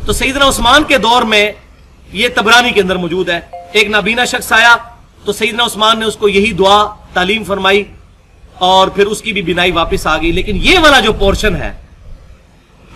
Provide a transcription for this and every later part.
تو سیدنا عثمان کے دور میں یہ طبرانی کے اندر موجود ہے، ایک نابینا شخص آیا تو سیدنا عثمان نے اس کو یہی دعا تعلیم فرمائی اور پھر اس کی بھی بینائی واپس آ گئی۔ لیکن یہ والا جو پورشن ہے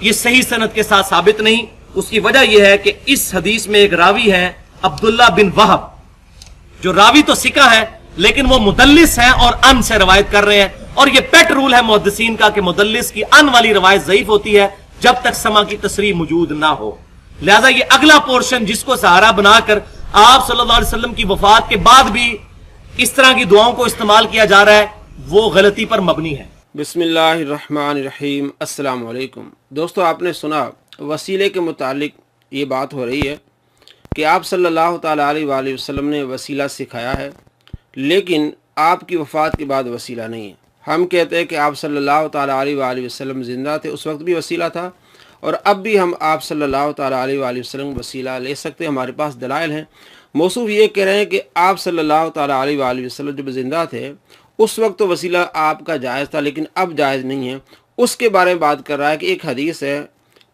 یہ صحیح سند کے ساتھ ثابت نہیں۔ اس کی وجہ یہ ہے کہ اس حدیث میں ایک راوی ہے عبداللہ بن وہب، جو راوی تو ثقہ ہے لیکن وہ مدلس ہیں اور ان سے روایت کر رہے ہیں، اور یہ پیٹ رول ہے محدثین کا کہ مدلس کی ان والی روایت ضعیف ہوتی ہے جب تک سما کی تصریح موجود نہ ہو۔ لہذا یہ اگلا پورشن جس کو سہارا بنا کر آپ صلی اللہ علیہ وسلم کی وفات کے بعد بھی اس طرح کی دعاؤں کو استعمال کیا جا رہا ہے، وہ غلطی پر مبنی ہے۔ بسم اللہ الرحمن الرحیم۔ السلام علیکم دوستو، آپ نے سنا وسیلے کے متعلق یہ بات ہو رہی ہے کہ آپ صلی اللہ تعالیٰ علیہ وآلہ وسلم نے وسیلہ سکھایا ہے، لیکن آپ کی وفات کے بعد وسیلہ نہیں ہے۔ ہم کہتے ہیں کہ آپ صلی اللہ تعالیٰ علیہ وآلہ وسلم زندہ تھے، اس وقت بھی وسیلہ تھا، اور اب بھی ہم آپ صلی اللہ تعالیٰ علیہ وآلہ وسلم وسیلہ لے سکتے ہیں، ہمارے پاس دلائل ہیں۔ موصوف یہ کہہ رہے ہیں کہ آپ صلی اللہ تعالیٰ علیہ وآلہ وسلم جب زندہ تھے اس وقت تو وسیلہ آپ کا جائز تھا، لیکن اب جائز نہیں ہے۔ اس کے بارے میں بات کر رہا ہے کہ ایک حدیث ہے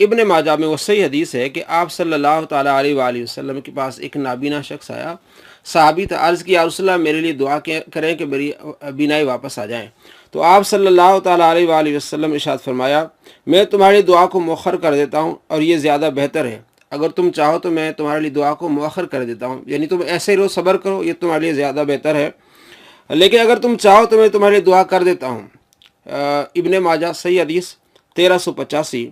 ابن ماجہ میں، وہ صحیح حدیث ہے کہ آپ صلی اللہ تعالیٰ علیہ وآلہ وسلم کے پاس ایک نابینا شخص آیا، صحابی تھا، عرض کیا یا رسول اللہ میرے لیے دعا کریں کہ میری بینائی واپس آ جائیں۔ تو آپ صلی اللہ تعالیٰ علیہ وآلہ وسلم ارشاد فرمایا، میں تمہاری دعا کو مؤخر کر دیتا ہوں اور یہ زیادہ بہتر ہے، اگر تم چاہو تو میں تمہارے لیے دعا کو مؤخر کر دیتا ہوں، یعنی تم ایسے ہی رہو، صبر کرو، یہ تمہارے لیے زیادہ بہتر ہے، لیکن اگر تم چاہو تو میں تمہارے لیے دعا کر دیتا ہوں۔ ابن ماجہ صحیح حدیث 1385۔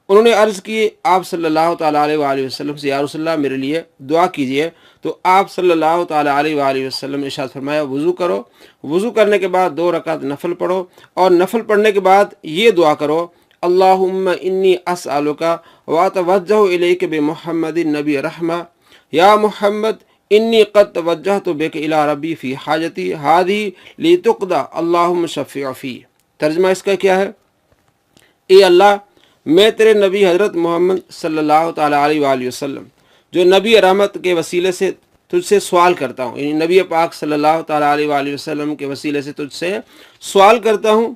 انہوں نے عرض کی آپ صلی اللہ تعالیٰ علیہ وآلہ وسلم سے، یا رسول اللہ میرے لیے دعا کیجئے۔ تو آپ صلی اللہ تعالیٰ علیہ وآلہ وسلم ارشاد فرمایا، وضو کرو، وضو کرنے کے بعد 2 رکعت نفل پڑھو، اور نفل پڑھنے کے بعد یہ دعا کرو، اللہم انی اسألک واتوجہ الیک بمحمد النبی رحمہ، یا محمد انی قد توجہت بک الی ربی فی حاجتی ہذہ لتقضی اللہم شفیع فی۔ ترجمہ اس کا کیا ہے؟ اے اللہ، میں تیرے نبی حضرت محمد صلی اللہ تعالیٰ علیہ وآلہ وسلم جو نبی رحمت کے وسیلے سے تجھ سے سوال کرتا ہوں، یعنی نبی پاک صلی اللہ تعالیٰ علیہ وآلہ وسلم کے وسیلے سے تجھ سے سوال کرتا ہوں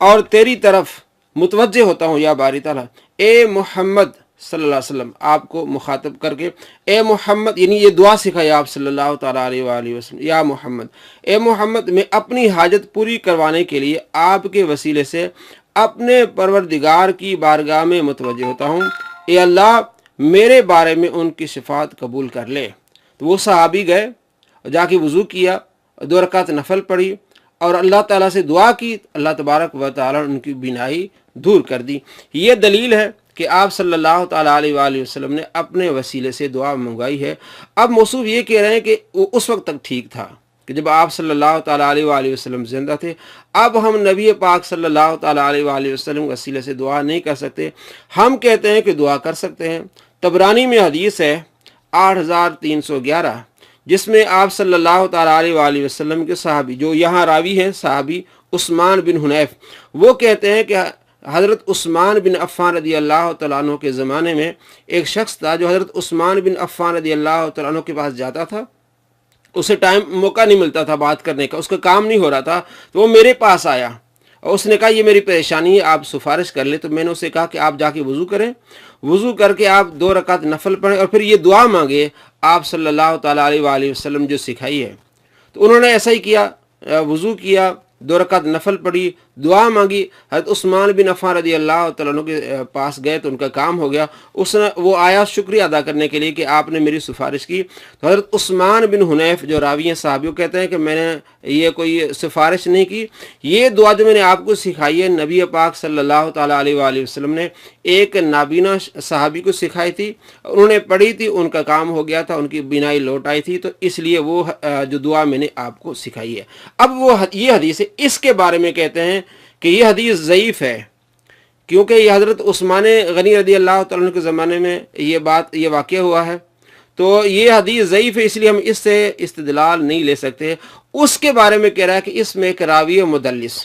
اور تیری طرف متوجہ ہوتا ہوں یا باری تعالیٰ، اے محمد صلی اللہ علیہ وسلم، آپ کو مخاطب کر کے اے محمد، یعنی یہ دعا سکھائی آپ صلی اللہ تعالیٰ علیہ وآلہ وسلم، یا محمد، اے محمد، میں اپنی حاجت پوری کروانے کے لیے آپ کے وسیلے سے اپنے پروردگار کی بارگاہ میں متوجہ ہوتا ہوں، اے اللہ میرے بارے میں ان کی شفاعت قبول کر لے۔ تو وہ صحابی گئے، جا کے وضو کیا، 2 رکعت نفل پڑھی اور اللہ تعالیٰ سے دعا کی، اللہ تبارک و تعالیٰ نے ان کی بینائی دور کر دی۔ یہ دلیل ہے کہ آپ صلی اللہ تعالیٰ علیہ وآلہ وسلم نے اپنے وسیلے سے دعا منگوائی ہے۔ اب موصوف یہ کہہ رہے ہیں کہ وہ اس وقت تک ٹھیک تھا کہ جب آپ صلی اللہ تعالیٰ علیہ وآلہ وسلم زندہ تھے، اب ہم نبی پاک صلی اللہ تعالیٰ علیہ وآلہ وسلم کے وسیلے سے دعا نہیں کر سکتے۔ ہم کہتے ہیں کہ دعا کر سکتے ہیں۔ طبرانی میں حدیث ہے 8311، جس میں آپ صلی اللہ تعالیٰ علیہ وآلہ وسلم کے صحابی، جو یہاں راوی ہیں صحابی عثمان بن حنیف، وہ کہتے ہیں کہ حضرت عثمان بن عفان رضی اللہ تعالیٰ عنہ کے زمانے میں ایک شخص تھا جو حضرت عثمان بن عفان رضی اللہ تعالیٰ عنہ کے پاس جاتا تھا، اسے موقع نہیں ملتا تھا بات کرنے کا، اس کا کام نہیں ہو رہا تھا، تو وہ میرے پاس آیا اور اس نے کہا یہ میری پریشانی ہے، آپ سفارش کر لیں۔ تو میں نے اسے کہا کہ آپ جا کے وضو کریں، وضو کر کے آپ 2 رکعت نفل پڑھیں اور پھر یہ دعا مانگے آپ صلی اللہ تعالیٰ علیہ وآلہ وسلم جو سکھائی ہے۔ تو انہوں نے ایسا ہی کیا، وضو کیا، 2 رکعت نفل پڑھی، دعا مانگی، حضرت عثمان بن عفان رضی اللہ تعالیٰ عنہ کے پاس گئے تو ان کا کام ہو گیا۔ وہ آیا شکریہ ادا کرنے کے لیے کہ آپ نے میری سفارش کی۔ تو حضرت عثمان بن حنیف جو راوی ہیں صحابیوں کہتے ہیں کہ میں نے یہ کوئی سفارش نہیں کی، یہ دعا جو میں نے آپ کو سکھائی ہے نبی پاک صلی اللہ تعالیٰ علیہ وآلہ وسلم نے ایک نابینا صحابی کو سکھائی تھی، انہوں نے پڑھی تھی، ان کا کام ہو گیا تھا، ان کی بینائی لوٹ آئی تھی، تو اس لیے وہ جو دعا میں نے آپ کو سکھائی ہے۔ اب وہ یہ حدیث ہے، اس کے بارے میں کہتے ہیں کہ یہ حدیث ضعیف ہے، کیونکہ یہ حضرت عثمان غنی رضی اللہ تعالیٰ عنہ کے زمانے میں یہ واقعہ ہوا ہے، تو یہ حدیث ضعیف ہے، اس لیے ہم اس سے استدلال نہیں لے سکتے۔ اس کے بارے میں کہہ رہا ہے کہ اس میں ایک راوی ہے مدلس،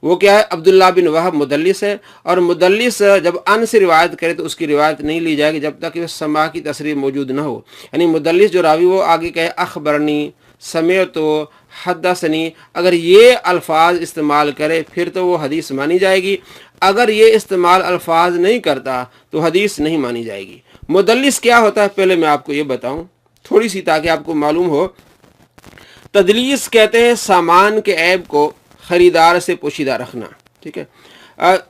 وہ کیا ہے؟ عبداللہ بن وہب مدلس ہے، اور مدلس جب ان سے روایت کرے تو اس کی روایت نہیں لی جائے گی جب تک کہ سماع کی تصریح موجود نہ ہو، یعنی مدلس جو راوی وہ آگے کہے اخبرنی، समेतो हद्दसनी, अगर ये अल्फाज इस्तेमाल करे फिर तो वो हदीस मानी जाएगी, अगर ये इस्तेमाल अल्फाज नहीं करता तो हदीस नहीं मानी जाएगी। मुदल्लिस क्या होता है पहले मैं आपको ये बताऊं थोड़ी सी, ताकि आपको मालूम हो। तदलीस कहते हैं सामान के ऐब को ख़रीदार से पोशीदा रखना, ठीक है।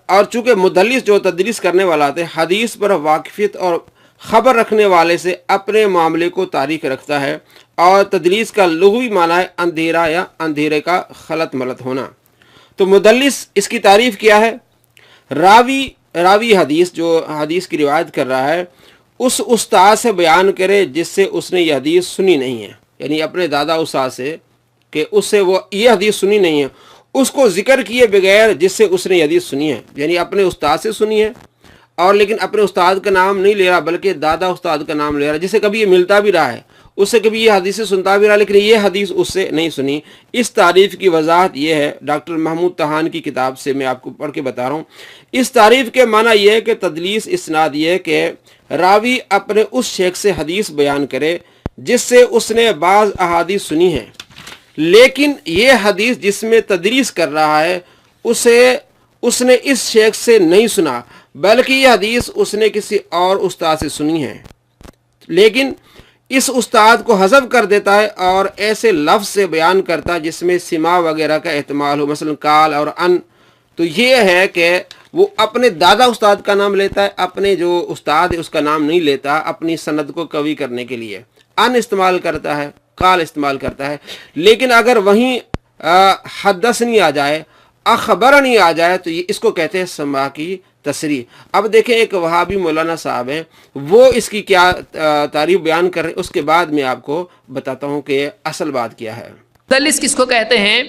और चूँकि मुदल्लिस जो तदलीस करने वाला होता है हदीस पर वाकिफ़ियत और ख़बर रखने वाले से अपने मामले को तारीख रखता है, और तदलीस का लुग़वी माना है अंधेरा या अंधेरे का खलत मलत होना। तो मुदल्लिस इसकी तारीफ़ क्या है? रावी हदीस जो हदीस की रिवायत कर रहा है उस उस्ताद से बयान करे जिससे उसने ये हदीस सुनी नहीं है, यानी अपने दादा उस्ताद से कि उससे वो ये हदीस सुनी नहीं है, उसको जिक्र किए बगैर जिससे उसने ये हदीस सुनी है, यानी अपने उस्ताद से सुनी है और लेकिन अपने उस्ताद का नाम नहीं ले रहा बल्कि दादा उस्ताद का नाम ले रहा है, जिससे कभी ये मिलता भी रहा है, उससे कभी ये हदीसें सुनता भी रहा लेकिन ये हदीस उससे नहीं सुनी। इस तारीफ़ की वजाहत ये है, डॉक्टर महमूद तहान की किताब से मैं आपको पढ़ के बता रहा हूँ। इस तारीफ़ के माना यह है कि तदलीस इसनाद ये है कि रावी अपने उस शेख से हदीस बयान करे जिससे उसने बाज़ अहादीस सुनी है, लेकिन ये हदीस जिसमें तदलीस कर रहा है उसने इस शेख से नहीं सुना, बल्कि ये हदीस उसने किसी और उस्ताद से सुनी है, लेकिन इस उस्ताद को हज़फ कर देता है और ऐसे लफ्ज़ से बयान करता है जिसमें सिमा वगैरह का एहतमाल हो, मसलन काल और अन। तो ये है कि वो अपने दादा उस्ताद का नाम लेता है, अपने जो उस्ताद है उसका नाम नहीं लेता, अपनी सनद को कवी करने के लिए अन इस्तेमाल करता है, काल इस्तेमाल करता है। लेकिन अगर वहीं हद्दसनी आ जाए, अखबरनी आ जाए तो ये इसको कहते हैं समा की तसरी। अब देखें एक वहाबी मौलाना साहब हैं, वो इसकी क्या तारीफ बयान कर रहे हैं, उसके बाद मैं आपको बताता हूँ कि असल बात क्या है। मुदल्लिस किसको कहते हैं?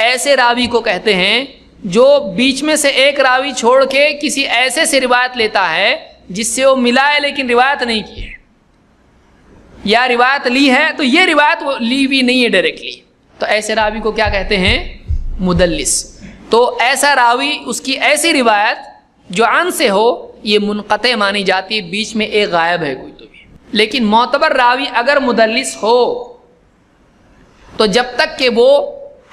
ऐसे रावी को कहते हैं जो बीच में से एक रावी छोड़ के किसी ऐसे से रिवायत लेता है जिससे वो मिला है लेकिन रिवायत नहीं की है, या रिवायत ली है तो ये रिवायत वो ली भी नहीं है डायरेक्टली, तो ऐसे रावी को क्या कहते हैं? मुदल्लिस। तो ऐसा रावी, उसकी ऐसी रिवायत जो अन से हो ये मुनक़ते मानी जाती है, बीच में एक गायब है कोई तो भी। लेकिन मोतबर रावी अगर मुदल्लिस हो तो जब तक कि वो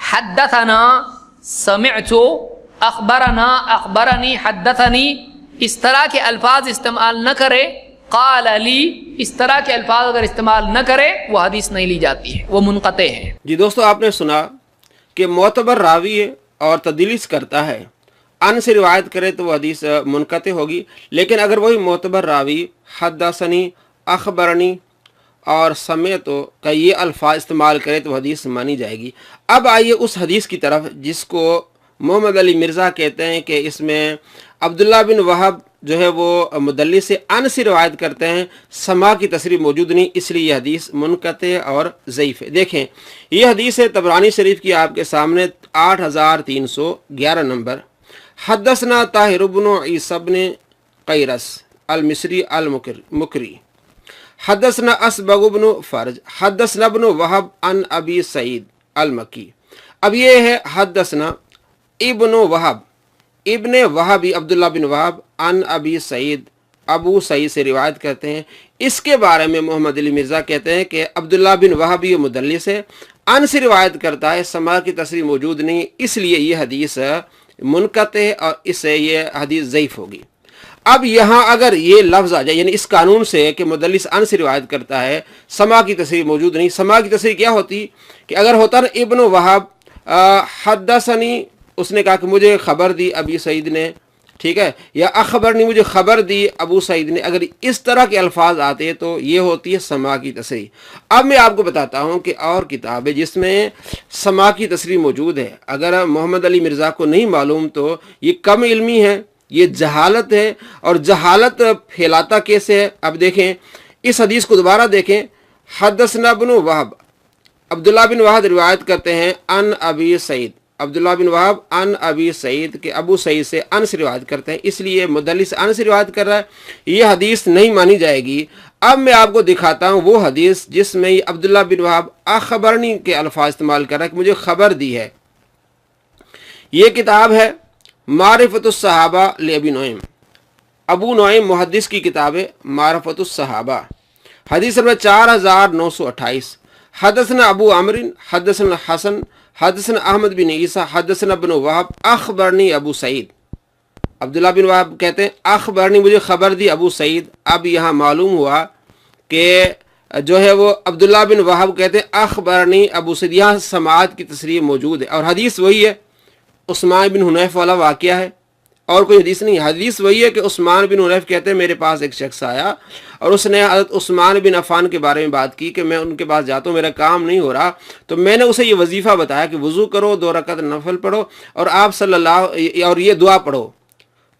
हद्दथना, समिअतु, अखबरना, अखबरनी, हद्दथनी इस तरह के अल्फाज इस्तेमाल न करे, क़ाल अली इस तरह के अल्फाज अगर इस्तेमाल न करे वो हदीस नहीं ली जाती है, वो मुनक़ते है। जी दोस्तों, आपने सुना कि मोतबर रावी है और तदलीस करता है, अन से रिवायत करे तो वो हदीस मुनक़ते होगी, लेकिन अगर वही मोतबर रावी हद्दसनी, अखबरनी और समेतो का ये अल्फाज इस्तेमाल करे तो हदीस मानी जाएगी। अब आइए उस हदीस की तरफ जिसको मोहम्मद अली मिर्ज़ा कहते हैं कि इसमें अब्दुल्ला बिन वहब जो है वो मुदल्लिस से अन से रिवायत करते हैं, समा की तसरीह मौजूद नहीं, इसलिए यह हदीस मुनक़ते और ज़ईफ़ है। देखें ये हदीस है तबरानी शरीफ की आपके सामने 8311 नंबर। हद्दसना ताहिर इब्न ईसा इब्न क़ैरस अल मिस्री अल मुकरी, हद्दसना असबग़ इब्न फ़र्ज, हद्दसना इब्न वहब अन अबी सईद अल मक्की। अब ये है हद्दसना इब्न वहब, इब्न वहबी अब्दुल्ला बिन वहब अन अबी सईद, अबू सईद से रिवायत करते हैं। इसके बारे में मोहम्मद अली मिर्ज़ा कहते हैं कि अब्दुल्ला बिन वहबी मुदल्लिस है, अन से रिवायत करता है, समा की तसरीह मौजूद नहीं, इसलिए ये हदीस मुनक़ते है और इससे ये हदीस ज़ईफ़ होगी। अब यहाँ अगर ये लफ्ज़ आ जाए, यानी इस कानून से कि मुदल्लिस अन से रिवायत करता है, समा की तसरीह मौजूद नहीं, समा की तसरीह क्या होती कि अगर होता ना इब्न वहब हद्दसनी, उसने कहा कि मुझे ख़बर दी अबी सईद ने, ठीक है, या अखबर नहीं मुझे ख़बर दी अबू सईद ने, अगर इस तरह के अल्फाज आते हैं तो ये होती है समा की तसरीह। अब मैं आपको बताता हूँ कि और किताबें जिसमें समा की तसरीह मौजूद है, अगर मोहम्मद अली मिर्ज़ा को नहीं मालूम तो ये कम इल्मी है, ये जहालत है, और जहालत फैलाता कैसे है। अब देखें इस हदीस को दोबारा देखें। हद्दसना इब्न वहब, अब्दुल्ला बिन वहब रिवायत करते हैं अन अबी सईद, अब्दुल्ला बिन वहब अन अबी सईद के अबू सईद से अन से रिवायत करते हैं, इसलिए मुदल्लिस अन से रिवायत कर रहा है, ये हदीस नहीं मानी जाएगी। अब मैं आपको दिखाता हूँ वो हदीस जिसमें ये अब्दुल्ला बिन वहब अखबरनी के अल्फाज इस्तेमाल कर रहा है कि मुझे खबर दी है। ये किताब है मारिफतुस सहाबा ले अबी नुईम, अबू नुईम मुहद्दिस की किताब है मारिफतुस सहाबा, हदीस नंबर 4928। हदसना अबू अमरिन हदसना हसन हदसना अहमद बिन ईसा हदसना बिन वहाब अखबरनी अबू सईद। अब्दुल्ला बिन वहाब कहते हैं अखबरनी, मुझे खबर दी अबू सईद। अब यहाँ मालूम हुआ कि जो है वो अब्दुल्ला बिन वहाब कहते हैं अखबरनी अबू सईद। यहाँ समाअत की तसरीह मौजूद है और हदीस वही है, उस्मान बिन हुनैफ वाला वाक़या है और कोई हदीस नहीं। हदीस वही है कि उस्मान बिन हुनैफ कहते हैं मेरे पास एक शख्स आया और उसने हज़रत उस्मान बिन अफ़ान के बारे में बात की कि मैं उनके पास जाता हूँ, मेरा काम नहीं हो रहा। तो मैंने उसे ये वजीफ़ा बताया कि वज़ू करो, 2 रकात नफल पढ़ो और आप सल्लल्लाहु और ये दुआ पढ़ो।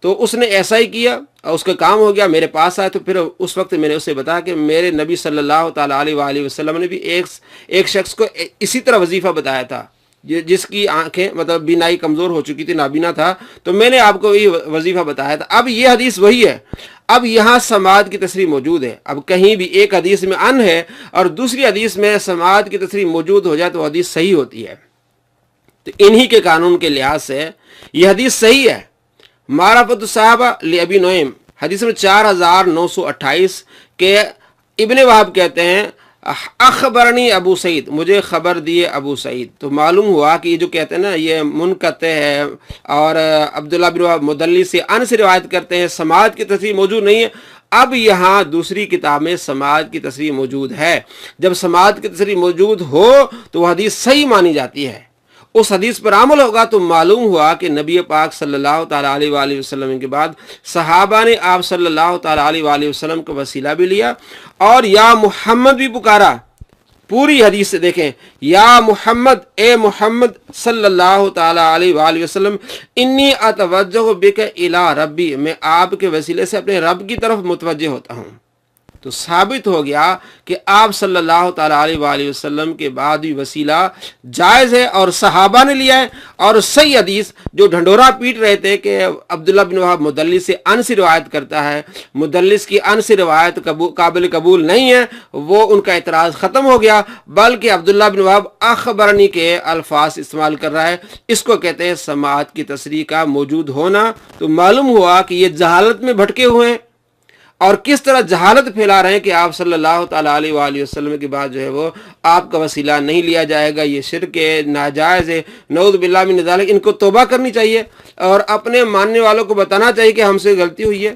तो उसने ऐसा ही किया और उसका काम हो गया, मेरे पास आया। तो फिर उस वक्त मैंने उसे बताया कि मेरे नबी सल्लल्लाहु ताला अलैहि वसल्लम ने भी एक शख्स को इसी तरह वजीफ़ा बताया था जिसकी आंखें मतलब बीनाई कमज़ोर हो चुकी थी, नाबीना था। तो मैंने आपको ये वजीफ़ा बताया था। अब ये हदीस वही है। अब यहाँ समाअत की तसरीह मौजूद है। अब कहीं भी एक हदीस में अन है और दूसरी हदीस में समाअत की तसरीह मौजूद हो जाए तो हदीस सही होती है। तो इन्हीं के कानून के लिहाज से ये हदीस सही है। मारफत साहबा अबी नोएम हदीस में 4928 के इब्ने वहाब कहते हैं अखबरनी अबू सईद, मुझे खबर दिए अबू सईद। तो मालूम हुआ कि ये जो कहते हैं ना ये मुनक़ते है और अब्दुल्ला बिन वहाब मुदल्लिस से अन से रिवायत करते हैं, समाअत की तसरीह मौजूद नहीं है। अब यहाँ दूसरी किताब में समाअत की तसरीह मौजूद है। जब समाअत की तसरीह मौजूद हो तो वह हदीस सही मानी जाती है। उस हदीस पर अमल होगा तो मालूम हुआ कि नबी पाक सल्लल्लाहु ताला अलैहि वसल्लम के बाद सहाबा ने आप सल्लल्लाहु ताला अलैहि वसल्लम का वसीला भी लिया और या मुहम्मद भी पुकारा। पूरी हदीस से देखें, या मुहम्मद, ए मुहम्मद सल्लल्लाहु ताला अलैहि वसल्लम, इन्नी अतवज्जहु बिका इला रब्बी, मैं आपके वसीले से अपने रब की तरफ मुतवज्जे होता हूँ। तो साबित हो गया कि आप सल्लल्लाहु ताला अलैहि वसल्लम के बाद भी वसीला जायज़ है और सहाबा ने लिया है। और सही हदीस जो ढंडोरा पीट रहे थे कि अब्दुल्ला बिन वहाब मुदल्लिस से अन से रिवायत करता है, मुदल्लिस की अन से रिवायत काबिल कबूल नहीं है, वो उनका एतराज़ ख़त्म हो गया। बल्कि अब्दुल्ला बिन वहाब अखबरनी के अल्फाज इस्तेमाल कर रहा है। इसको कहते हैं समाअत की तसरीह का मौजूद होना। तो मालूम हुआ कि ये जहालत में भटके हुए हैं और किस तरह जहालत फैला रहे हैं कि आप सल्लल्लाहु ताला अलैहि वसल्लम के बाद जो है वो आपका वसीला नहीं लिया जाएगा, ये शिर्क है, नाजायज़ है, नऊज़ बिल्लाह मिन ज़ालिक। इनको तौबा करनी चाहिए और अपने मानने वालों को बताना चाहिए कि हमसे गलती हुई है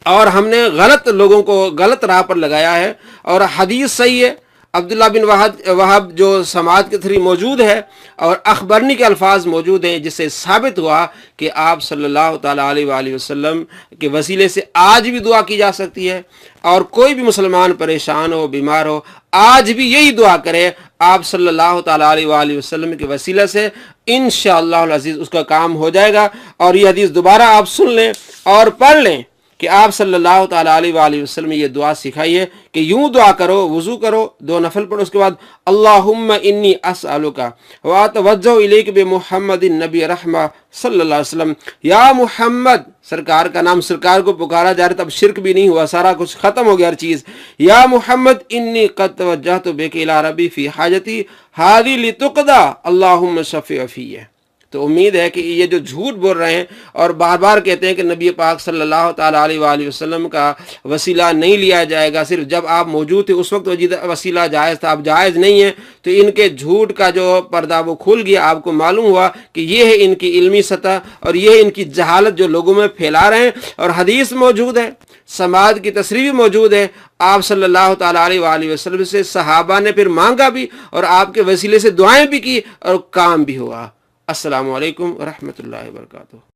और हमने गलत लोगों को गलत राह पर लगाया है। और हदीस सही है। अब्दुल्ला बिन वहाब जो समाअत की तसरीह मौजूद है और अखबरनी के अल्फाज मौजूद हैं, जिससे साबित हुआ कि आप सल्लल्लाहु ताला अलैहि वसल्लम के वसीले से आज भी दुआ की जा सकती है। और कोई भी मुसलमान परेशान हो, बीमार हो, आज भी यही दुआ करे आप सल्लल्लाहु ताला अलैहि वसल्लम के वसीले से, इंशाअल्लाह अज़ीज़ उसका काम हो जाएगा। और ये हदीस दोबारा आप सुन लें और पढ़ लें कि आप सल्लल्लाहु ताला अलैहि वसल्लम ये दुआ सिखाई है कि यूं दुआ करो, वज़ू करो, 2 नफल पढ़ो, उसके बाद अल्लाहुम्मा इन्नी अस्अलुका व अतवज्जहु इलैका बि मुहम्मदिन नबी रहमा सल्लल्लाहु अलैहि वसल्लम। या मुहम्मद, सरकार का नाम सरकार को पुकारा जा रहा, तब शिरक भी नहीं हुआ, सारा कुछ खत्म हो गया हर चीज़। या मुहम्मद इन्नी क़द तवज्जहतु बिका इला रब्बी फ़ी हाजती हाज़ी लितुक़दा अल्लाहुम्मा शफ़ी फ़िय्या। तो उम्मीद है कि ये जो झूठ बोल रहे हैं और बार बार कहते हैं कि नबी पाक सल्लल्लाहु ताला अलैहि वसल्लम का वसीला नहीं लिया जाएगा, सिर्फ जब आप मौजूद थे उस वक्त वसीला जायज़ था, अब जायज़ नहीं है, तो इनके झूठ का जो पर्दा वो खुल गया। आपको मालूम हुआ कि ये है इनकी इल्मी सतह और ये है इनकी जहालत जो लोगों में फैला रहे हैं। और हदीस मौजूद है, समाअत की तसरीह भी मौजूद है। आप सल्लल्लाहु ताला अलैहि वसल्लम से सहाबा ने फिर मांगा भी और आपके वसीले से दुआएं भी की और काम भी हुआ। अस्सलामु अलैकुम व रहमतुल्लाहि व बरकातुहू।